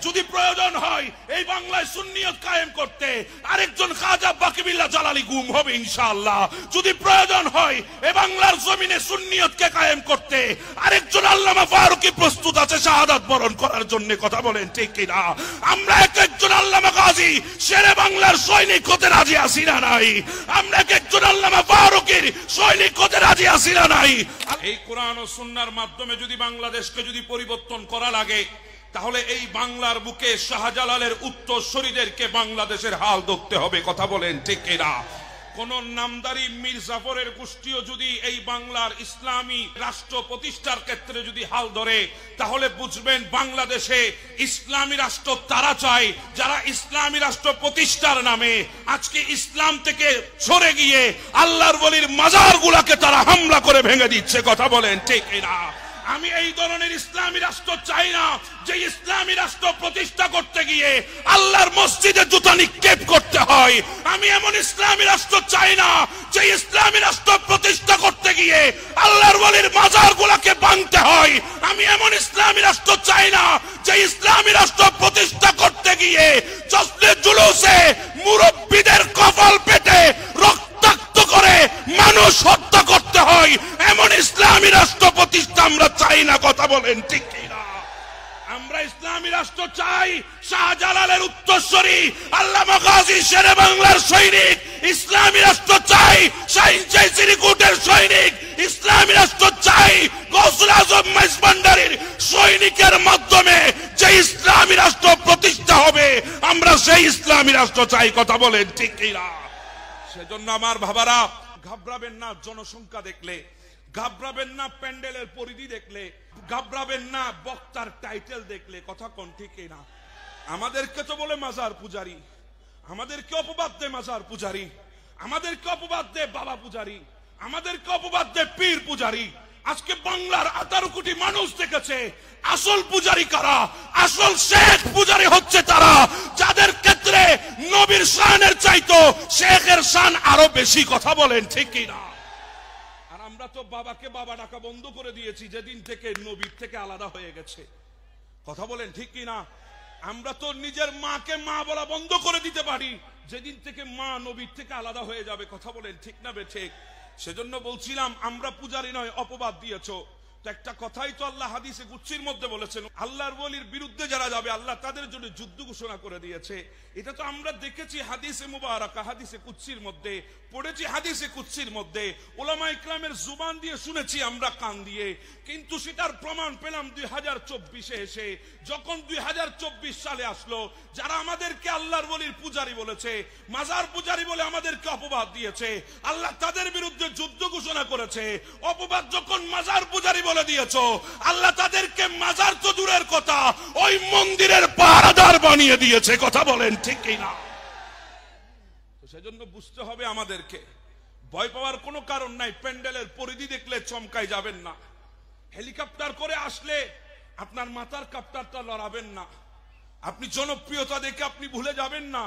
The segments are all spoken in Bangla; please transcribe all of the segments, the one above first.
যদি প্রয়োজন হয় এই বাংলায় সুন্নিয়ত কায়েম করতে আরেকজন খাজা বাকিবিল্লাহ জালালি গুম হবে ইনশাআল্লাহ। যদি প্রয়োজন হয় এই বাংলার জমিনে সুন্নিয়তকে কায়েম করতে আরেকজন আল্লামা ফারুকী প্রস্তুত আছে শাহাদাত বরণ করার জন্য। কথা বলেন ঠিক কিনা? আমরা একজন আল্লামা গাজী শেরে বাংলার সৈনিক হতে রাজি আছি না নাই? আমরা একজন আল্লামা ফারুকীর সৈনিক হতে রাজি আছি না নাই? এই কোরআন ও সুন্নাহর মাধ্যমে যদি বাংলাদেশকে যদি পরিবর্তন করা লাগে তাহলে এই বাংলার বুকে শাহজালালের উত্তরসূরিদেরকে বাংলাদেশের হাল ধরতে হবে। কথা বলেন ঠিক কিনা? কোন নামদারি মীর জাফরের গোষ্ঠীও যদি এই বাংলার ইসলামী রাষ্ট্র প্রতিষ্ঠার ক্ষেত্রে যদি হাল ধরে তাহলে বুঝবেন বাংলাদেশে ইসলামী রাষ্ট্র তারা চায় যারা ইসলামী রাষ্ট্র প্রতিষ্ঠার নামে আজকে ইসলাম থেকে সরে গিয়ে আল্লাহর ওলির মাজারগুলোকে তারা হামলা করে ভেঙে দিচ্ছে। কথা বলেন ঠিক কিনা? আমি এই ধরনের ইসলামী রাষ্ট্র চাই না যে ইসলামী রাষ্ট্র প্রতিষ্ঠা করতে গিয়ে আল্লাহর মসজিদে জুতা নিক্ষেপ করতে হয়। আমি এমন ইসলামী রাষ্ট্র চাই না যে ইসলামী রাষ্ট্র প্রতিষ্ঠা করতে গিয়ে আল্লাহর ওলির মাজারগুলোকে ভাঙতে হয়। আমি এমন ইসলামী রাষ্ট্র চাই না যে ইসলামী রাষ্ট্র প্রতিষ্ঠা করতে গিয়ে জশ্নে জুলুসে মুরব্বিদের কপাল পেটে রক্তাক্ত করে মানুষ হত্যা করতে হয়। এমন ইসলামী রাষ্ট্র প্রতিষ্ঠা আমরা চাই না। কথা বলেন ঠিক কিনা? আমরা ইসলামী রাষ্ট্র চাই শাহজালালের উত্তরসূরি আল্লামা গাজী শেরে বাংলার সৈনিক। ইসলামী রাষ্ট্র চাই শাহীন চিরিকুটের সৈনিক। ইসলামী রাষ্ট্র চাই গৌসুল আজম মাইজভান্ডারীর সৈনিকের মাধ্যমে যে ইসলামী রাষ্ট্র প্রতিষ্ঠা হবে আমরা সেই ইসলামী রাষ্ট্র চাই। কথা বলেন ঠিক কিনা? সেজন্য আমার বাবারা ঘাবড়াবেন না জনসংখ্যা দেখলে, ঘাবড়াবেন না প্যান্ডেলের পরিধি দেখলে, ঘাবড়াবেন না বক্তার টাইটেল দেখলে। কথা কোন ঠিক না? আমাদেরকে তো বলে মাজার পূজারি, আমাদেরকে অপবাদ দেয় মাজার পূজারি, আমাদেরকে অপবাদ দেয় বাবা পূজারি, আমাদেরকে অপবাদ দেয় পীর পূজারি। আজকে বাংলার 18 কোটি মানুষ দেখেছে আসল পূজারি কারা। আসল শেখ পূজারি হচ্ছে তারা যাদের ক্ষেত্রে নবীর শানের চাইতো শেখের শান আরো বেশি। কথা বলেন ঠিক কিনা? আর আমরা তো বাবাকে বাবা ডাকা বন্ধ করে দিয়েছি যেদিন থেকে নবীর থেকে আলাদা হয়ে গেছে। কথা বলেন ঠিক কিনা? আমরা তো নিজের মাকে মা বলা বন্ধ করে দিতে পারি যেদিন থেকে মা নবীর থেকে আলাদা হয়ে যাবে। কথা বলেন ঠিক না বে ঠিক? সেজন্য বলছিলাম আমরা পূজারি নয়, অপবাদ দিয়েছো। তো একটা কথাই তো আল্লাহ হাদিসে কুদসির মধ্যে বলেছেন আল্লাহর ওলির বিরুদ্ধে যারা যাবে আল্লাহ তাদের জন্য যুদ্ধ ঘোষণা করে দিয়েছে। এটা তো আমরা দেখেছি হাদিসে মুবারাকা, হাদিসে কুদসির মধ্যে পড়েছি, হাদিসে কুদসির মধ্যে উলামা ইকরামের জুবান দিয়ে শুনেছি আমরা কান দিয়ে। কিন্তু সেটার প্রমাণ পেলাম 2024-এ এসে। যখন 2024 সালে আসলো যারা আমাদেরকে আল্লাহর ওলির পূজারি বলেছে, মাজার পূজারি বলে আমাদেরকে অপবাদ দিয়েছে, আল্লাহ তাদের বিরুদ্ধে যুদ্ধ ঘোষণা করেছে। অপবাদ যখন মাজার পূজারি বলে দিয়েছো, আল্লাহ তাদেরকে মাজার তো দূরের কথা ওই মন্দিরের পাহারাদার বানিয়ে দিয়েছে। কথা বলেন ঠিক কিনা? তো সেজন্য বুঝতে হবে আমাদেরকে ভয় পাওয়ার কোনো কারণ নাই। প্যান্ডেলের পরিধি দেখলে চমকাই যাবেন না। হেলিকপ্টার করে আসলে আপনার মাথার কাপ্টারটা লড়াবেন না। আপনি জনপ্রিয়তা দেখে আপনি ভুলে যাবেন না।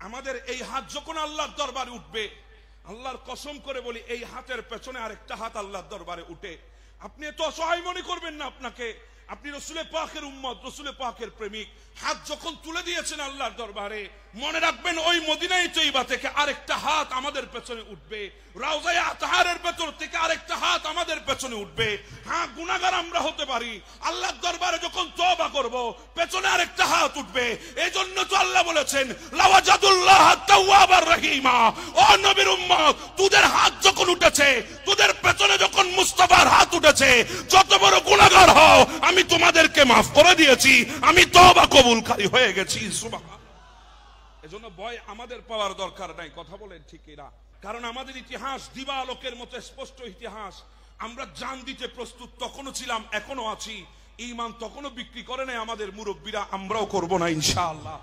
আমাদের এই হাত যখন আল্লাহর দরবারে উঠবে, আল্লাহর কসম করে বলি এই হাতের পেছনে আরেকটা হাত আল্লাহর দরবারে উঠে। আপনি এত অসহায় মনে করবেন না আপনাকে। আপনি রসুলে পাকের উম্মত, রসুলে পাকের প্রেমিক। হাত যখন তুলে দিয়েছেন আল্লাহর দরবারে, মনে রাখবেন ওই মদিনায়ে তৈবা থেকে আরেকটা হাত আমাদের পেছনে উঠবে। রাউজায়ে আতহারের ভেতর থেকে আরেকটা হাত আমাদের পেছনে উঠবে। হ্যাঁ, গুনাহগার আমরা হতে পারি। আল্লাহর দরবারে যখন তওবা করব পেছনে আরেকটা হাত উঠবে। এজন্য তো আল্লাহ বলেছেন লাওয়াজাদুল্লাহ তাওয়াবার রহিমা। ও নবীর উম্মত, তোদের হাত যখন উঠেছে, তোদের পেছনে যখন মুস্তাফার হাত উঠেছে, যত বড় গুনাহগার হও আমি তোমাদেরকে মাফ করে দিয়েছি, আমি তওবা কবুলকারী হয়ে গেছি। সুবহানাল্লাহ। এজন্য ভয় আমাদের পাওয়ার দরকার নাই। কথা বলেন ঠিক না? কারণ আমাদের ইতিহাস দিবালোকের মতো স্পষ্ট ইতিহাস। আমরা জান দিতে প্রস্তুত তখনও ছিলাম, এখনো আছি। ঈমান তখনও বিক্রি করে নাই আমাদের মুরব্বীরা, আমরাও করব না ইনশাআল্লাহ।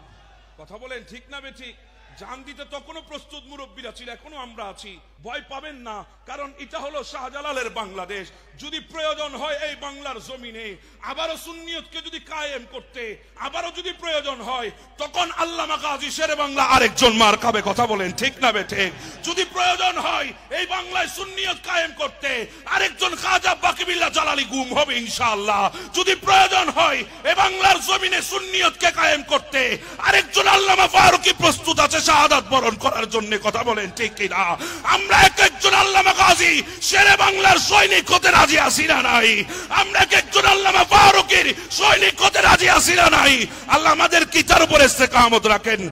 কথা বলেন ঠিক না বেঠিক? জান দিতে তখনও প্রস্তুত মুরব্বীরা ছিল, এখনো আমরা আছি। ভয় পাবেন না, কারণ এটা হলো শাহজালালের বাংলাদেশ। যদি প্রয়োজন হয় এই বাংলার জমিনে আবারও সুন্নিয়তকে যদি কায়েম করতে, আবারও যদি প্রয়োজন হয়, তখন আল্লামা গাজী শেরে বাংলা আরেকজন মার খাবে। কথা বলেন ঠিক না বেঠে? যদি প্রয়োজন হয় এই বাংলায় সুন্নিয়ত কায়েম করতে, আরেকজন খাজা বাকিবিল্লাহ জালালি গুম হবে ইনশাআল্লাহ। যদি প্রয়োজন হয় এই বাংলার জমিনে সুন্নিয়তকে কায়েম করতে, আরেকজন আল্লামা ফারুকী প্রস্তুত আছে শাহাদাত বরণ করার জন্য। কথা বলেন ঠিক কিনা? আমরা এক একজন আল্লামা গাজী শেরে বাংলার সৈনিক হতে রাজি আছি না নাই? আমরা এক একজন আল্লামা ফারুকীর সৈনিক হতে রাজি আছি না নাই? আল্লাহ আমাদের কিতার উপর ইস্তেকামত রাখেন।